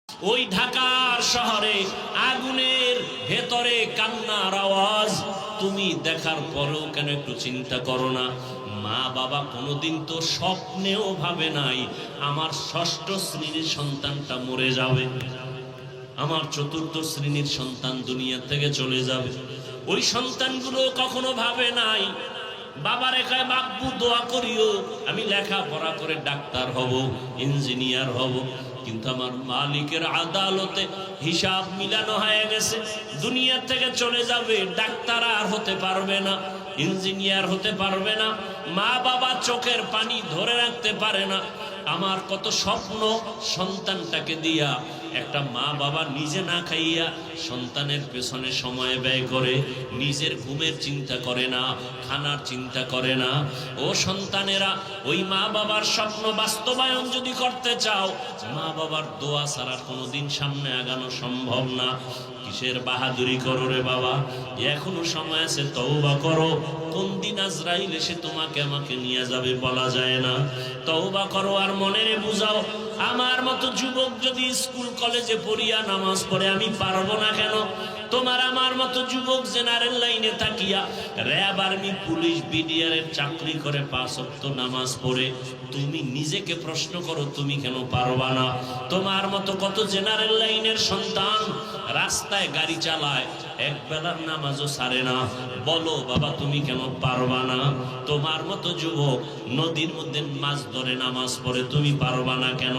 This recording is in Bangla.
ওই ঢাকার শহরে আগুনের ভেতরে কান্নার আওয়াজ তুমি দেখার পরেও কেন একটু চিন্তা করো না? মা বাবা কোনোদিন তো স্বপ্নেও ভাবে নাই আমার ষষ্ঠ শ্রেণীর সন্তানটা মরে যাবে, আমার চতুর্থ শ্রেণীর সন্তান দুনিয়া থেকে চলে যাবে। ওই সন্তানগুলো কখনো ভাবে নাই বাবা রেখায় বাপ্পু দোয়া করিও আমি লেখাপড়া করে ডাক্তার হব, ইঞ্জিনিয়ার হব। কিন্তু আমার মালিকের আদালতে হিসাব মিলানো হয়ে গেছে, দুনিয়া থেকে চলে যাবে, ডাক্তার আর হতে পারবে না, ইঞ্জিনিয়ার হতে পারবে না। মা বাবা চোখের পানি ধরে রাখতে পারে না। আমার কত স্বপ্ন সন্তানটাকে দিয়া, একটা মা বাবা নিজে না খাইয়া সন্তানের পেছনে সময় ব্যয় করে, নিজের ঘুমের চিন্তা করে না, খানার চিন্তা করে না। ও সন্তানেরা, ওই মা বাবার স্বপ্ন বাস্তবায়ন যদি করতে চাও, মা বাবার দোয়া ছাড়া কোনোদিন সামনে আগানো সম্ভব না। কিসের বাহাদুরি করো রে বাবা, এখনো সময় আছে, তওবা করো। কোন দিন আজরাইল এসে তোমাকে আমাকে নিয়ে যাবে বলা যায় না। তওবা করো আর মনের বুঝাও, আমার মতো যুবক যদি স্কুল কলেজে পড়িয়া নামাজ পড়ে আমি পারবো না কেন? তোমার আমার মতো যুবক জেনারেল লাইনে থাকিয়া র্যাব, আর্মি, পুলিশ, বিডিআর এর চাকরি করে 5 ওয়াক্ত নামাজ পড়ে তুমি নিজেকে প্রশ্ন করো তুমি কেন পারবা না? তোমার মতো কত জেনারেল লাইনের সন্তান রাস্তায় গাড়ি চালায়, এক বেলার নামাজও ছাড়ে না, বলো বাবা তুমি কেন পারবা না? তোমার মতো যুবক নদীর মধ্যে মাছ ধরে নামাজ পড়ে তুমি পারবা না কেন?